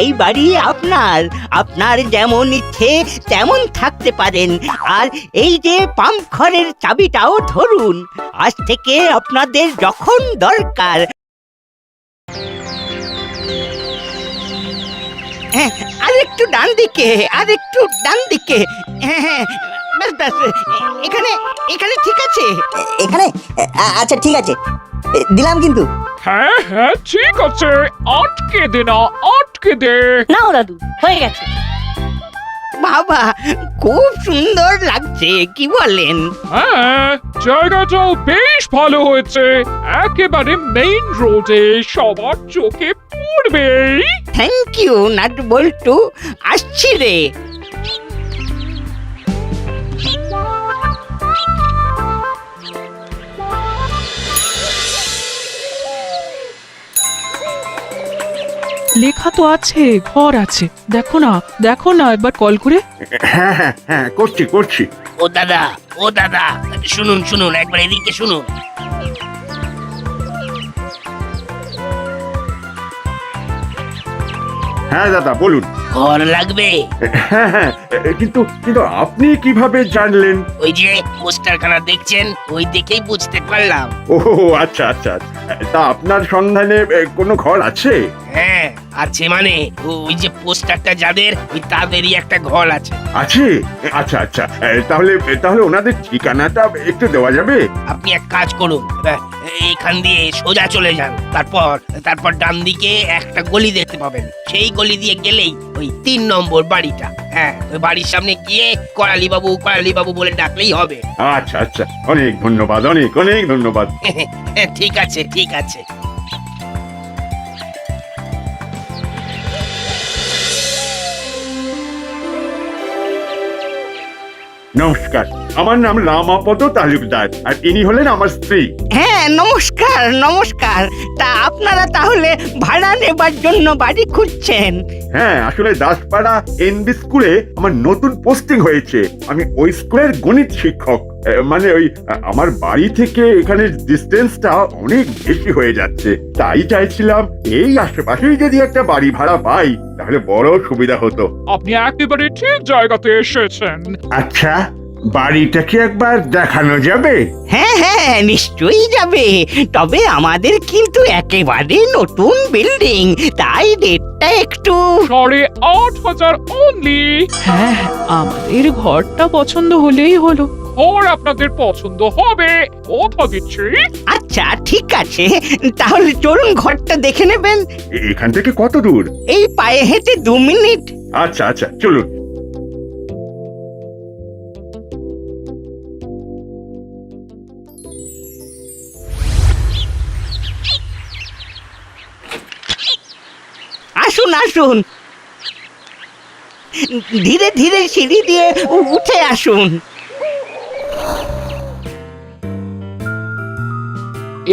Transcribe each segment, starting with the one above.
এই বাড়ি আপনার। আপনার যেমন ইচ্ছে তেমন থাকতে পারেন। আর এই যে পাম্প ঘরের চাবিটাও ধরুন। আজ থেকে আপনাদের যখন দরকার। হ্যাঁ, আর একটু ডান দিকে, আর একটু ডান দিকে। হ্যাঁ হ্যাঁ, ব্যাস ব্যাস, এখানে এখানে ঠিক আছে। এখানে আচ্ছা ঠিক আছে, দিলাম কিন্তু। হ্যাঁ হ্যাঁ ঠিক আছে, আটকে দে না, আটকে দে। নাও দাদু, হয়ে গেছে। বাবা, খুব সুন্দর লাগছে, কি বলেন? হ্যাঁ, জায়গাটাও বেশ ভালো হয়েছে, একেবারে মেইন রোডে, সবার চোখে পড়বে। থ্যাংক ইউ নাট বল্টু, আসছি রে। লেখা তো আছে, ঘর আছে। দেখো না, দেখো না একবার কল করে। হ্যাঁ হ্যাঁ হ্যাঁ, করছি করছি। ও দাদা শুনুন শুনুন, একবার এদিকে শুনুন। হ্যাঁ দাদা বলুন। ঘর লাগবে? হ্যাঁ হ্যাঁ, কিন্তু কিন্তু আপনি কিভাবে জানলেন? ওই যে পোস্টারখানা দেখছেন, ওই দেখেই বুঝতে পারলাম। ও আচ্ছা আচ্ছা আচ্ছা। তা আপনার সন্ধানে কোনো ঘর আছে? হ্যাঁ আছে, মানে ওই যে পোস্টারটা যাদের, ওই তাদেরই একটা ঘর আছে। আছে? আচ্ছা আচ্ছা, তাহলে তাহলে ওনাদের ঠিকানাটা একটু দেওয়া যাবে? আপনি এক কাজ করুন, এইখান দিয়ে সোজা চলে যান, তারপর তারপর ডান দিকে একটা গলি দেখতে পাবেন, সেই গলি দিয়ে গেলেই ওই 3 নম্বর বাড়িটা। হ্যাঁ, ওই বাড়ির সামনে গিয়ে করালি বাবু বলে ডাকলেই হবে। আচ্ছা আচ্ছা, অনেক ধন্যবাদ, অনেক অনেক ধন্যবাদ। ঠিক আছে ঠিক আছে। নমস্কার, আমার নাম রামাপদ তালুকদার, আর ইনি হলেন আমার স্ত্রী। হ্যাঁ, নমস্কার নমস্কার। তা আপনারা তাহলে ভাড়া নেবার জন্য বাড়ি খুঁজছেন? হ্যাঁ, আসলে দাসপাড়া এনবি স্কুলে আমার নতুন পোস্টিং হয়েছে। আমি ওই স্কুলের গণিত শিক্ষক। মানে ওই আমার বাড়ি থেকে এখানের ডিস্টেন্সটা অনেক বেশি হয়ে যাচ্ছে, তাই চাইছিলাম এই আশেপাশেই যদি একটা বাড়ি ভাড়া পাই তাহলে বড় সুবিধা হতো। আপনি একেবারে ঠিক জায়গাতে এসেছেন। আচ্ছা, বাড়িটা কি একবার দেখানো যাবে? হ্যাঁ হ্যাঁ, নিশ্চয়ই যাবে। তবে আমাদের কিন্তু একেবারে নতুন বিল্ডিং, তাই রেটটা একটু। 8,500 অনলি। হ্যাঁ, আমাদের ঘরটা পছন্দ হলেই হলো। ঘর আপনাদের পছন্দ হবে, কথা দিচ্ছি। আচ্ছা ঠিক আছে, তাহলে চলুন ঘরটা দেখে নেবেন। এখান থেকে কত দূর? এই পায়ে হেঁটে 2 মিনিট। আচ্ছা আচ্ছা, চলুন। আসুন আসুন, ধীরে ধীরে সিঁড়ি দিয়ে উঠে আসুন।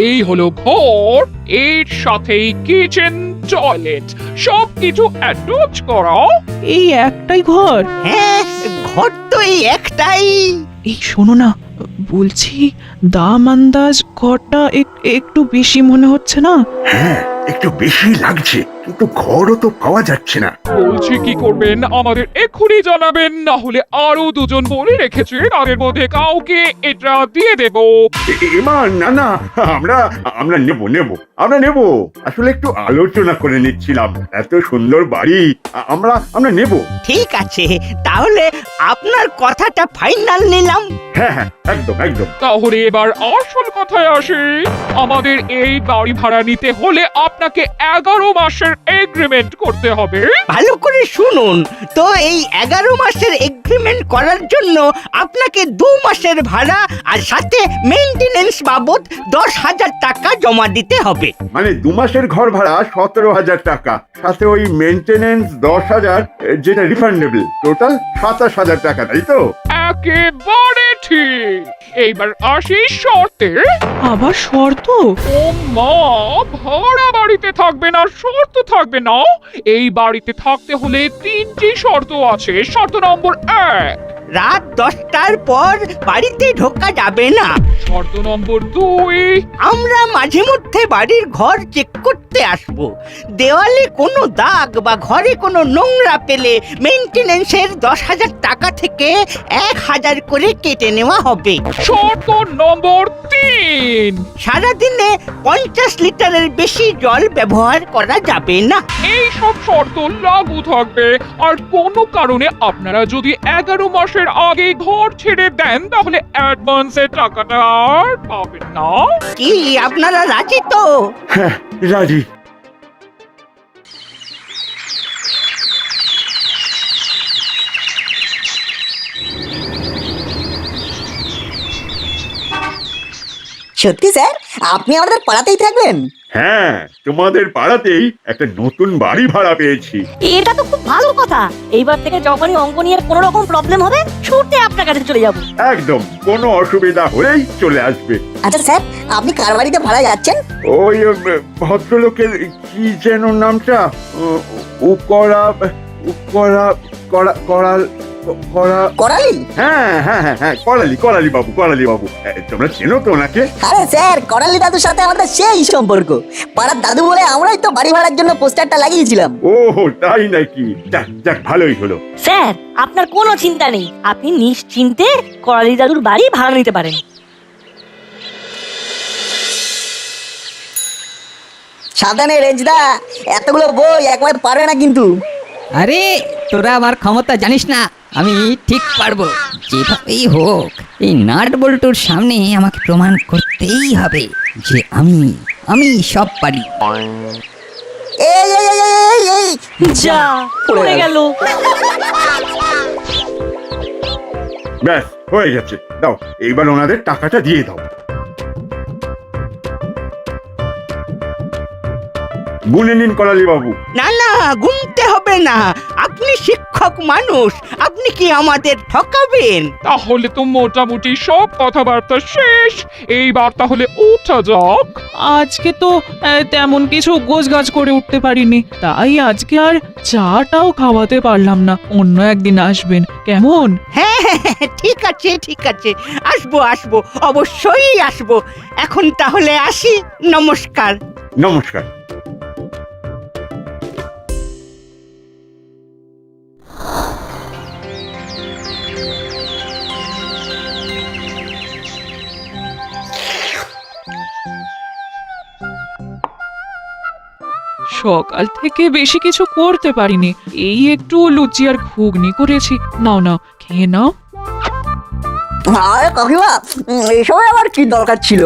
এই হলো ঘর, এর সাথেই কিচেন, টয়লেট, সবকিছু অ্যাটাচ করা। এই একটাই ঘর? হ্যাঁ, ঘর তো এই একটাই। এই শোনো না, বলছি দাম আন্দাজ ঘরটা একটু বেশি মনে হচ্ছে না? হ্যাঁ, একটু বেশি লাগছে, কিন্তু ঘরও তো পাওয়া যাচ্ছে না। বলছি কি করবেন, আমাদের এক্ষুনি জানাবেন, না হলে আরো 2 জন বলে রেখেছে, তাদের মধ্যে কাউকে এটা দিয়ে দেব। এবার না না, আমরা আমরা নেব নেব, আমরা নেব। আসলে একটু আলোচনা করে নিচ্ছিলাম, এত সুন্দর বাড়ি, আমরা আমরা নেব। ঠিক আছে, তাহলে আপনার কথাটা ফাইনাল নিলাম। হ্যাঁ হ্যাঁ, একদম একদম। তাহলে এবার আসল কথায় আসি, আমাদের এই বাড়ি ভাড়া নিতে হলে আপনাকে 11 মাসের এগ্রিমেন্ট করতে হবে। ভালো করে শুনুন তো, এই 11 মাসের এগ্রিমেন্ট করার জন্য আপনাকে 2 মাসের ভাড়া আর সাথে মেইনটেনেন্স বাবদ 10,000 টাকা জমা দিতে হবে। মানে 2 মাসের ঘর ভাড়া 17,000 টাকা, সাথে ওই মেইনটেনেন্স 10,000, যেটা রিফান্ডেবল, টোটাল 27,000 টাকা, তাই তো? একেবারে ঠিক। এইবার আসি শর্তে। আবার শর্ত? ও মা, ভাড়া বাড়িতে থাকবে না, শর্ত থাকবে না। এই বাড়িতে থাকতে হলে 3টি শর্ত আছে। শর্ত নম্বর 1, রাত 10টার পর বাড়িতে ঢোকা যাবে না। শর্ত নম্বর 2, আমরা মাঝে মধ্যে বাড়ির ঘর চেক করতে আসব। দেওয়ালে কোনো দাগ বা ঘরে কোনো নোংরা পেলে মেইনটেনেন্সের 10,000 টাকা থেকে 1,000 করে কেটে নেওয়া হবে। শর্ত নম্বর 3, সারাদিনে 50 লিটারের বেশি জল ব্যবহার করা যাবে না। এই সব শর্ত লাগু থাকবে। আর কোনো কারণে আপনারা যদি 11 মাসের আগে ঘর ছেড়ে দেন তাহলে অ্যাডভান্সের টাকাটা আর পাবেন না। কি আপনারা রাজি তো? হ্যাঁ, রাজি। সত্যি স্যার, আপনি আমাদের পাড়াতেই থাকবেন? হ্যাঁ, তোমাদের পাড়াতেই একটা নতুন বাড়ি ভাড়া পেয়েছি। এটা তো খুব ভালো কথা। এইবার থেকে যখনই অঙ্ক নিয়ে কোনো রকম প্রবলেম হবে ছুটে আপনার কাছে চলে যাব। একদম, কোনো অসুবিধা হলেই চলে আসবে। আচ্ছা স্যার, আপনি কার বাড়িতে ভাড়া যাচ্ছেন? ওই ভদ্রলোকের কি যেন নামটা, উকরা উকরা করাল করা। করালি? হ্যাঁ হ্যাঁ হ্যাঁ হ্যাঁ, করালি বাবু, করালি বাবু। তোমরা চেনো তো ওনাকে? আরে স্যার, করালি দাদুর সাথে আমাদের সেই সম্পর্ক। পাড়ার দাদু বলে আমরাই তো বাড়ি ভাড়ার জন্য পোস্টারটা লাগিয়েছিলাম। ও তাই নাকি? যাক যাক, ভালোই হলো। স্যার, আপনার কোনো চিন্তা নেই। আপনি নিশ্চিন্তে করালি দাদুর বাড়ি ভাড়া নিতে পারেন। সাবধানে রেঞ্জদা, এতগুলো বই একবার পারবে না কিন্তু। আরে তোরা আমার ক্ষমতা জানিস না, আমি ঠিক পারবো। যেভাবেই হোক এই নাট বল্টুর সামনে আমাকে প্রমাণ করতেই হবে যে আমি সব পারি। এই এই এই এই এই যা পড়ে গেল। ব্যাস, হয়ে গেছে। দাও, এইবার ওনাদের টাকাটা দিয়ে দাও। গুনে নিন করালি বাবু। না না, গুনতে হবে না। আপনি শিক্ষক মানুষ, আপনি কি আমাদের ঠকাবেন? তাহলে তো মোটামুটি সব কথাবার্তা শেষ। এইবার তাহলে ওঠা যাক। আজকে তো তেমন কিছু গোছগাছ করে উঠতে পারিনি, তাই আজকে আর চাটাও খাওয়াতে পারলাম না। অন্য একদিন আসবেন, কেমন? হ্যাঁ হ্যাঁ হ্যাঁ, ঠিক আছে ঠিক আছে, আসবো আসবো, অবশ্যই আসবো। এখন তাহলে আসি, নমস্কার। নমস্কার। সকাল থেকে বেশি কিছু করতে পারিনি, এই একটু লুচি আর ঘুগনি করেছি। নাও নাও, খেয়ে নাও। আরে কাকিমা, এসব আবার কি দরকার ছিল?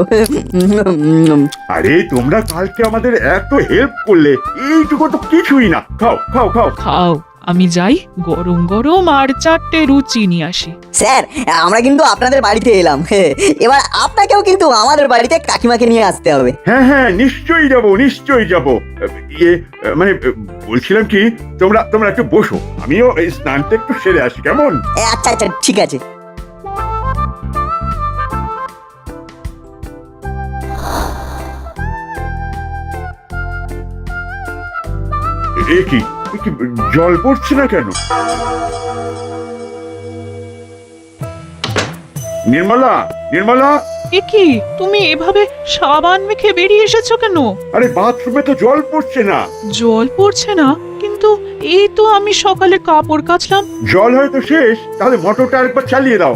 আরে তোমরা কালকে আমাদের এত হেল্প করলে, এইটুকু তো কিছুই না। খাও খাও খাও। খাও, আমি যাই গরম গরম আর 4টে লুচি নিয়ে আসি। স্যার, আমরা কিন্তু আপনাদের বাড়িতে এলাম, এবার আপনাকেও কিন্তু আমাদের বাড়িতে কাকিমাকে নিয়ে আসতে হবে। হ্যাঁ হ্যাঁ, নিশ্চয়ই যাব, নিশ্চয়ই যাব। মানে বলছিলাম কি, তোমরা একটু বসো, আমিও এই স্নানটা একটু সেরে আসি, কেমন? আচ্ছা আচ্ছা, ঠিক আছে। এ কি জল পড়ছে না কেন? নির্মলা, নির্মলা। এ কি, তুমি এভাবে সাবান মেখে বেরিয়ে এসেছো কেন? আরে বাথরুমে তো জল পড়ছে না। জল পড়ছে না? কিন্তু এই তো আমি সকালে কাপড় কাচলাম। জল হয়তো শেষ, তাহলে মোটরটা আরেকবার চালিয়ে দাও।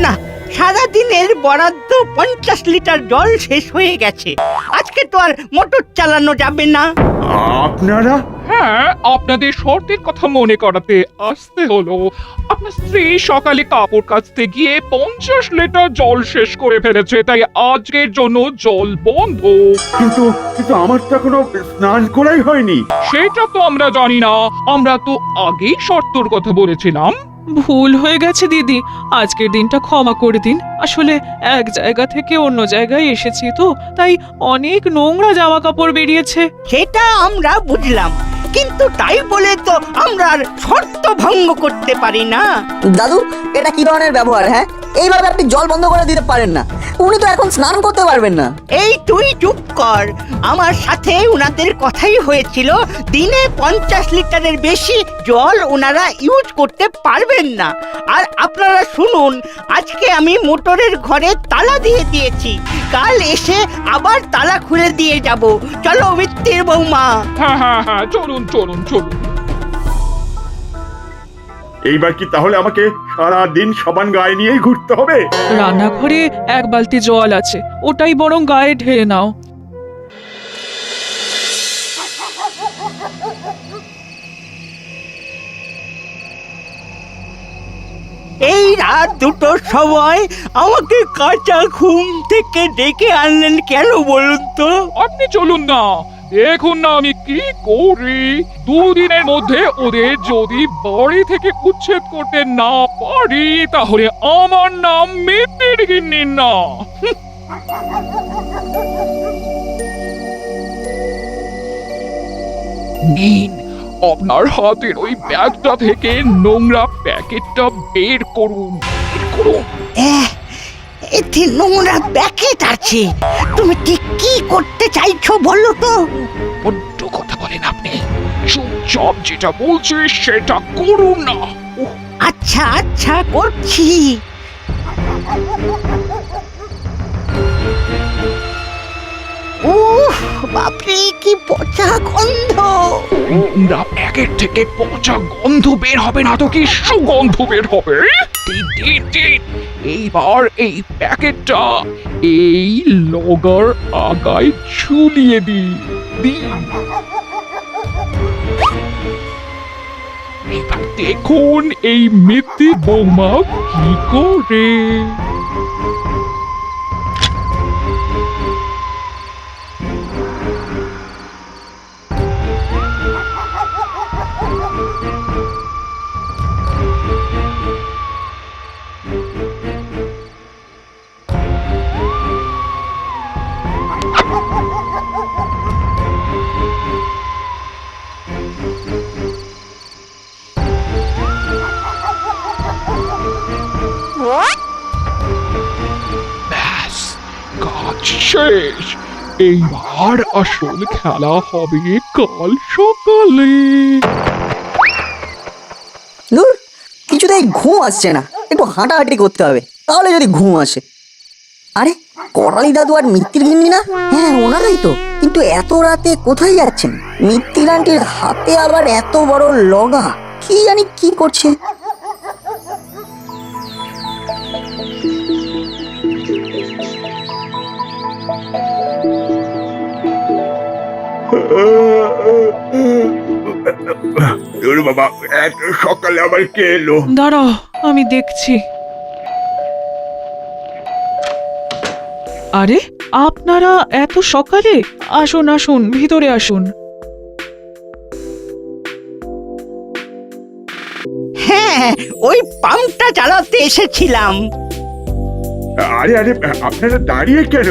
না, সারাদিনের বরাদ্দ 50 লিটার জল শেষ হয়ে গেছে। আজকে তো আর মোটর চালানো যাবে না। আপনারা? হ্যাঁ, আপনাদের শর্তের কথা মনে করাতে আসতে হলো। আপনার স্ত্রী সকালে কাপড় কাচতে গিয়ে 50 লিটার জল শেষ করে ফেলেছে, তাই আজকের জন্য জল বন্ধ। কিন্তু কিন্তু আমার তো এখনো স্নান করাই হয়নি। সেটা তো আমরা জানি না, আমরা তো আগেই শর্তর কথা বলেছিলাম। ভুল হয়ে গেছে দিদি, আজকের দিনটা ক্ষমা করে দিন। আসলে এক জায়গা থেকে অন্য জায়গায় এসেছি তো, তাই অনেক নোংরা জামা কাপড় বেরিয়েছে। সেটা আমরা বুঝলাম, কিন্তু তাই বলে তো আমরা আর শর্ত ভঙ্গ করতে পারি না। দাদু, এটা কি ধরনের ব্যবহার? হ্যাঁ, এইভাবে আপনি জল বন্ধ করে দিতে পারেন না। উনি তো এখন স্নান করতে পারবেন না। এই তুই চুপ কর। আমার সাথে উনাদের কথাই হয়েছিল দিনে 50 লিটারের বেশি জল ওনারা ইউজ করতে পারবেন না। আর আপনারা শুনুন, আজকে আমি মোটরের ঘরে তালা দিয়ে দিয়েছি, কাল এসে আবার তালা খুলে দিয়ে যাব। চলো মিত্তির বৌমা। হ্যাঁ হ্যাঁ হ্যাঁ, চলুন চলুন চলুন। এইবার কি তাহলে আমাকে সারা দিন সাবান গায়ে নিয়েই ঘুরতে হবে? রান্নাঘরে এক বালতি জল আছে, ওটাই বরং গায়ে ঢেলে নাও। এই রাত দুটোর সময় আমাকে কাঁচা ঘুম থেকে ডেকে আনলেন কেন বলুন তো? আপনি চলুন না, দেখুন না আমি কি করি। 2 দিনের মধ্যে ওদের যদি বাড়ি থেকে উচ্ছেদ করতে না পারি তাহলে আমার নাম মিত্তির গিন্নি না। নিন, আপনার হাতের ওই ব্যাগটা থেকে নোংরা প্যাকেটটা বের করুন। বের করুন। এতে নোংরা প্যাকেট আছে। তুমি ঠিক কি করতে চাইছো বলো তো? বড্ড কথা বলেন আপনি, চুপচাপ যেটা বলছি সেটা করুন না। উহ, আচ্ছা আচ্ছা করছি। উফ, বাপরে কি পচা গন্ধ! নোংরা প্যাকেট থেকে পচা গন্ধ বের হবে না তো কি সুগন্ধ বের হবে? দিন, দিন, দিন। এইবার এই প্যাকেটটা এই লগার আগায় ঝুলিয়ে দিন। দিন। এবার দেখুন এই মিত্তি বৌমা কি করে। ব্যাস, কাজ শেষ। এইবার আসল খেলা হবে কাল সকালে। দূর, কিছুতেই ঘুম আসছে না। একটু হাঁটাহাঁটি করতে হবে, তাহলে যদি ঘুম আসে। আরে, করালি দাদু আর মিত্তির গিন্নি না? হ্যাঁ, ওনারাই তো। কিন্তু এত রাতে কোথায় যাচ্ছেন? মিত্তির আন্টির হাতে আবার এত বড় লগা, কি জানি কি করছে। ওরে বাবা, এত সকালে আবার কে এলো? দাঁড়াও, আমি দেখছি। আরে, আপনারা এত সকালে? আসুন আসুন, ভিতরে আসুন। হ্যাঁ, ওই পাম্পটা চালাতে এসেছিলাম। আরে আরে, আপনারা দাঁড়িয়ে কেন?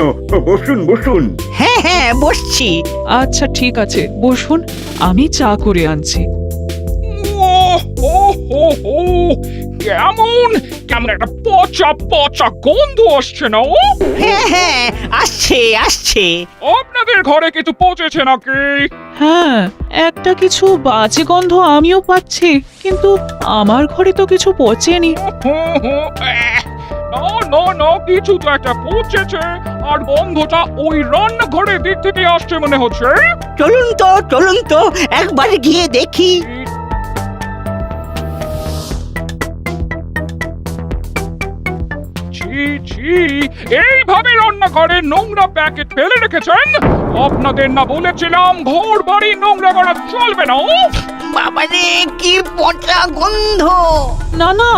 বসুন বসুন। হ্যাঁ হ্যাঁ, বসছি। আচ্ছা ঠিক আছে, বসুন, আমি চা করে আনছি। কেমন কেমন একটা পচা পচা গন্ধ আসছে না? ও হ্যাঁ হ্যাঁ, আসছে আসছে। আপনাদের ঘরে কিছু পচেছে নাকি? হ্যাঁ, একটা কিছু বাজে গন্ধ আমিও পাচ্ছি, কিন্তু আমার ঘরে তো কিছু পচেনি। না না না, কিছু তো একটা পচেছে। আর গন্ধটা ওই রান্নাঘরের দিক থেকে আসছে মনে হচ্ছে। চলুন তো একবার গিয়ে দেখি। ছি ছি, এইভাবে রান্নাঘরে নোংরা প্যাকেট ফেলে রেখেছেন? আপনাদের না বলেছিলাম ঘর বাড়ি নোংরা করা চলবে না? বাবারে কি পচা গন্ধ! না না,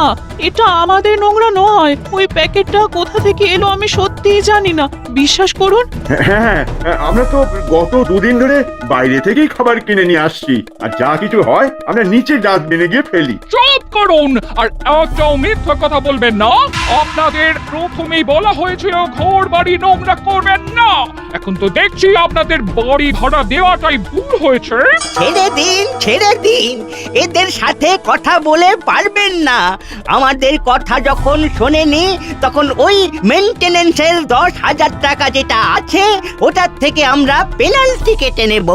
এটা আমাদের নোংরা নয়। ওই প্যাকেটটা কোথা থেকে এলো আমি সত্যিই জানি না, বিশ্বাস করুন। হ্যাঁ, আমরা তো গত 2 দিন ধরে বাইরে থেকেই খাবার কিনে নিয়ে আসছি। আর যা কিছু হয় আমরা নিচে ডাস্টবিনে গিয়ে ফেলি। চুপ দারুণ। আর একটাও মিথ্যা কথা বলবেন না। আপনাদের প্রথমেই বলা হয়েছিল ঘর বাড়ি নোংরা করবেন না। এখন তো দেখছি আপনাদের বাড়ি ভাড়া দেওয়াটাই ভুল হয়েছে। ছেড়ে দিন, এদের সাথে কথা বলে পারবেন না। আমাদের কথা যখন শোনেনি তখন ওই মেনটেনেন্সের 10,000 টাকা যেটা আছে ওটার থেকে আমরা পেনাল্টি কেটে নেব।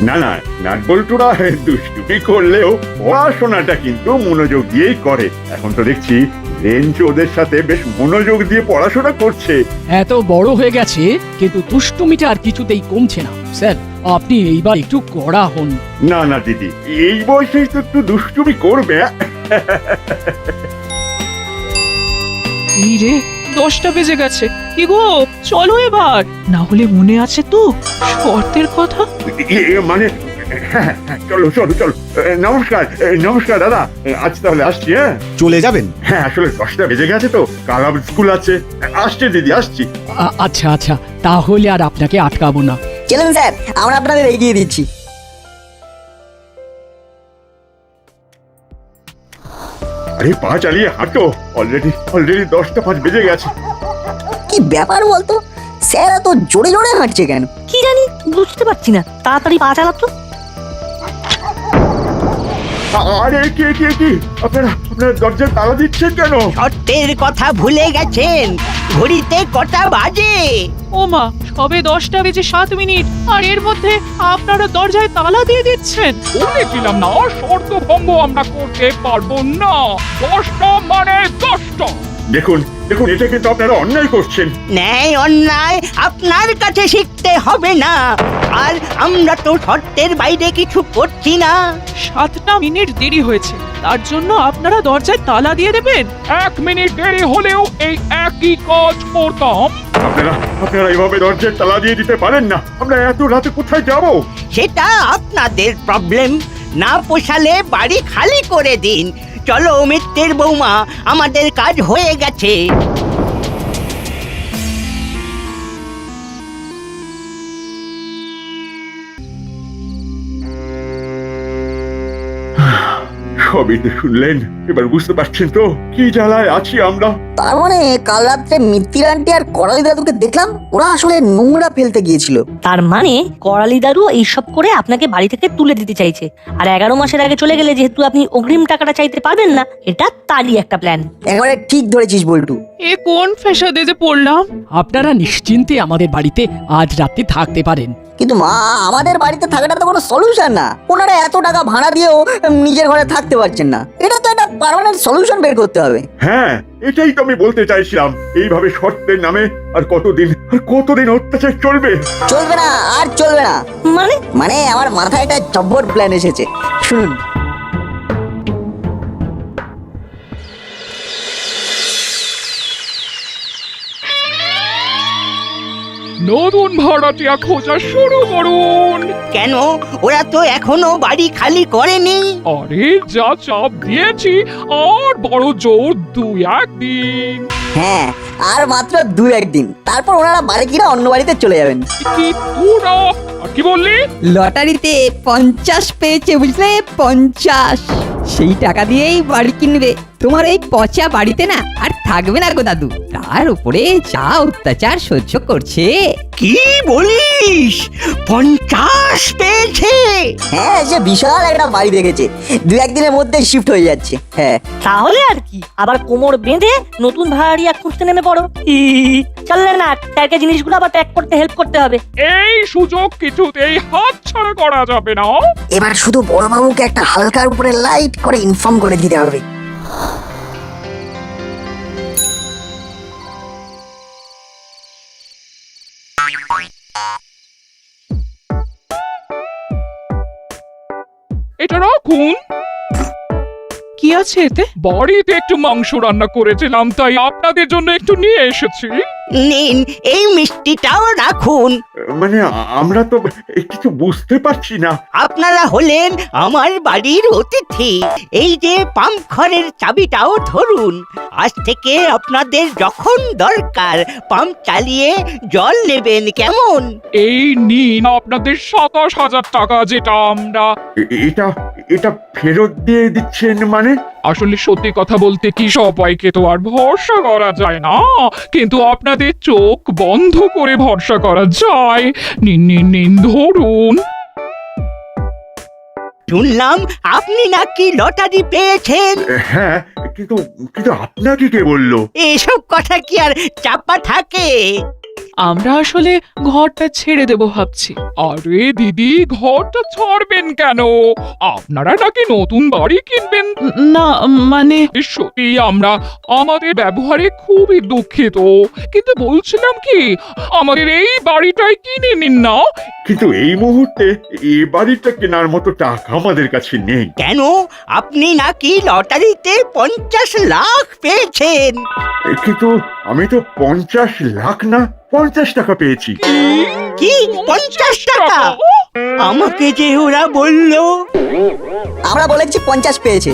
না না, নাটবল্টুরা দুষ্টুমি করলেও পড়াশোনাটা কিন্তু মনোযোগ দিয়েই করে। এখন তো দেখছি রেঞ্জ ওদের সাথে বেশ মনোযোগ দিয়ে পড়াশোনা করছে। এত বড় হয়ে গেছে কিন্তু দুষ্টুমিটা আর কিছুতেই কমছে না। স্যার, আপনি এইবার একটু কড়া হন। না না দিদি, এই বয়সেই তো একটু দুষ্টুমি করবে। এই রে, 10টা বেজে গেছে। কি গো, চলো এবার। না হলে মনে আছে তো শর্তের কথা? মানে হ্যাঁ, চলো চলো চলো। নমস্কার নমস্কার দাদা, আজ তাহলে আসছি। হ্যাঁ চলে যাবেন? হ্যাঁ, আসলে 10টা বেজে গেছে তো, কাল আবার স্কুল আছে। আসছি দিদি, আসছি। আচ্ছা আচ্ছা, তাহলে আর আপনাকে আটকাবো না। চলুন স্যার, আমরা আপনাদের এগিয়ে দিচ্ছি। আরে পা চালিয়ে হাঁটো, অলরেডি 10টা 5 বেজে গেছে। কি ব্যাপার বলতো, স্যার এত জোরে জোরে হাঁটছে কেন? কি জানি, বুঝতে পারছি না। তাড়াতাড়ি পা চালাতো। আরে কে কে কি আপনার দরজায় তালা দিচ্ছেন কেন? শর্তের কথা ভুলে গেছেন? ঘড়িতে কটা বাজে? ও মা, সবে 10টা বেজে 7 মিনিট, আর এর মধ্যে আপনারা দরজায় তালা দিয়ে দিচ্ছেন। বলেছিলাম না শর্ত ভঙ্গ আমরা করতে পারবো না। 10টা মানে 10টা। দেখুন দেখুন, এটা কিন্তু আপনারা অন্যায় করছেন। ন্যায় অন্যায় আপনার কাছে শিখতে হবে না। আর আমরা তো শর্তের বাইরে কিছু করছি না। 7টা মিনিট দেরি হয়েছে, তার জন্য আপনারা দরজায় তালা দিয়ে দেবেন? 1 মিনিট দেরি হলেও এই একই কাজ করতাম। আপনারা এইভাবে দরজায় তালা দিয়ে দিতে পারেন না। আমরা এত রাতে কোথায় যাব? সেটা আপনাদের প্রবলেম। না পোষালে বাড়ি খালি করে দিন। চলো মিত্রের বৌমা, আমাদের কাজ হয়ে গেছে। সবই তো শুনলেন, এবার বুঝতে পারছেন তো কি জ্বালায় আছি আমরা। তার মানে কাল রাত্রে মিত্তির আন্টি আর করালি দাদুকে দেখলাম ওরা আসলে নোংরা ফেলতে গিয়েছিল। তার মানে করালি দাদু এইসব করে আপনাকে বাড়ি থেকে তুলে দিতে চাইছে। আর 11 মাসের আগে চলে গেলে যেহেতু আপনি অগ্রিম টাকাটা চাইতে পারবেন না, এটা তারই একটা প্ল্যান। একেবারে ঠিক ধরেছিস বল্টু। এ কোন ফেসাদে যে পড়লাম। আপনারা নিশ্চিন্তে আমাদের বাড়িতে আজ রাতে থাকতে পারেন। কিন্তু মা, আমাদের বাড়িতে থাকাটা তো কোনো সলিউশন না। ওনারা এত টাকা ভাড়া দিয়েও নিজের ঘরে থাকতে পারছেন না। এটা তো একটা পার্মানেন্ট সলিউশন বের করতে হবে। হ্যাঁ, এটাই তো আমি বলতে চাইছিলাম। এইভাবে শর্তের নামে আর কতদিন অত্যাচার চলবে? চলবে না, আর চলবে না। মানে মানে আমার মাথায় একটা জব্বর প্ল্যান এসেছে, শুনুন। নতুন ভাড়াটিয়া খোঁজা শুরু করুন। কেন, ওরা তো এখনো বাড়ি খালি করেনি। আরে যা চাপ দিয়েছি, আর বড় জোর 2-1 দিন। হ্যাঁ, আর মাত্র 2-1 দিন, তারপর ওনারা বাড়ি কিনা অন্য বাড়িতে চলে যাবেন। কি তোরা আর কি বললি? লটারিতে 50 পেয়েছে, বুঝলে? 50। সেই টাকা দিয়েই বাড়ি কিনবে। তোমার এই পচা বাড়িতে না আর থাকবে না গো দাদু। তার উপরে যা অত্যাচার সহ্য করছে। কি বলিস? 50 পেয়েছে? হ্যাঁ, সে বিশাল একটা বাড়ি দেখেছে, 2-1 দিনের মধ্যে শিফট হয়ে যাচ্ছে। হ্যাঁ, তাহলে আর কি, আবার কোমর বেঁধে নতুন ভাড়াটিয়া খুঁজতে নেমে পড়ো। চললে না, স্যারকে জিনিসগুলো আবার প্যাক করতে হেল্প করতে হবে। এই সুযোগ কিছুতেই হাতছাড়া করা যাবে না। এবার শুধু বড়বাবুকে একটা হালকার উপরে লাইট করে ইনফর্ম করে দিতে হবে। এটা রাখুন। কি আছে এতে? বাড়িতে একটু মাংস রান্না করেছিলাম, তাই আপনাদের জন্য একটু নিয়ে এসেছি। নিন, এই মিষ্টিটাও রাখুন। মানে আমরা তো কিছু বুঝতে পারছি না। আপনারা হলেন আমার বাড়ির অতিথি। এই যে পাম্পঘরের চাবিটাও ধরুন। আজ থেকে আপনাদের যখন দরকার পাম্প চালিয়ে জল নেবেন, কেমন? এই নিন আপনাদের 27,000 টাকা, যেটা আমরা এটা এটা ফেরত দিয়ে দিচ্ছেন মানে? আসলে সত্যি কথা বলতে কি সবাইকে তো আর ভরসা করা যায় না, কিন্তু আপনাদের চোখ বন্ধ করে ভরসা করা যায়। নিন নিন নিন, ধরুন। শুনলাম আপনি নাকি লটারি পেয়েছেন। হ্যাঁ, কিন্তু কিন্তু আপনাকে কে বললো? এসব কথা কি আর চাপা থাকে? আমরা আসলে ঘরটা ছেড়ে দেব ভাবছি। আরে দিদি, ঘরটা ছাড়বেন কেন? আপনারা নাকি নতুন বাড়ি কিনবেন। না মানে সত্যি আমরা আমাদের ব্যবহারে খুবই দুঃখিত, কিন্তু বলছিলাম কি, আমাদের এই বাড়িটাই কিনে নিন না। কিন্তু এই মুহূর্তে এই বাড়িটা কেনার মতো টাকা আমাদের কাছে নেই। কেন? আপনি নাকি লটারিতে 50 লাখ পেয়েছেন। কিন্তু আমি তো 50 লাখ না, 50 টাকা পেয়েছি। কি 50 টাকা? আমাকে যে ওরা বললো। আমরা বলেছি 50 পেয়েছে,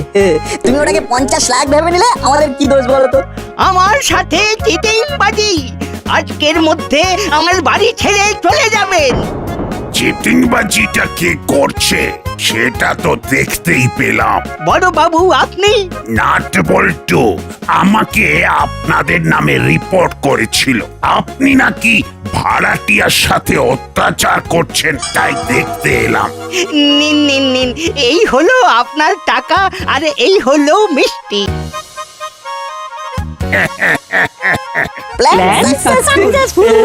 তুমি ওটাকে 50 লাখ ভেবে নিলে আমাদের কি দোষ বলো তো? আমার সাথে চিটিংবাজি। আজকের মধ্যে আমার বাড়ি ছেড়ে চলে যাবেন। চিটিংবাজিটা কে করছে সেটা তো দেখতেই পেলাম। বড় বাবু আপনি? নাট বল্টু আমাকে আপনাদের নামে রিপোর্ট করেছিল। আপনি নাকি ভাড়াটিয়ার সাথে অত্যাচার করছেন, তাই দেখতে এলাম। নিন নিন নিন, এই হলো আপনার টাকা আর এই হলো মিষ্টি। Plan successful.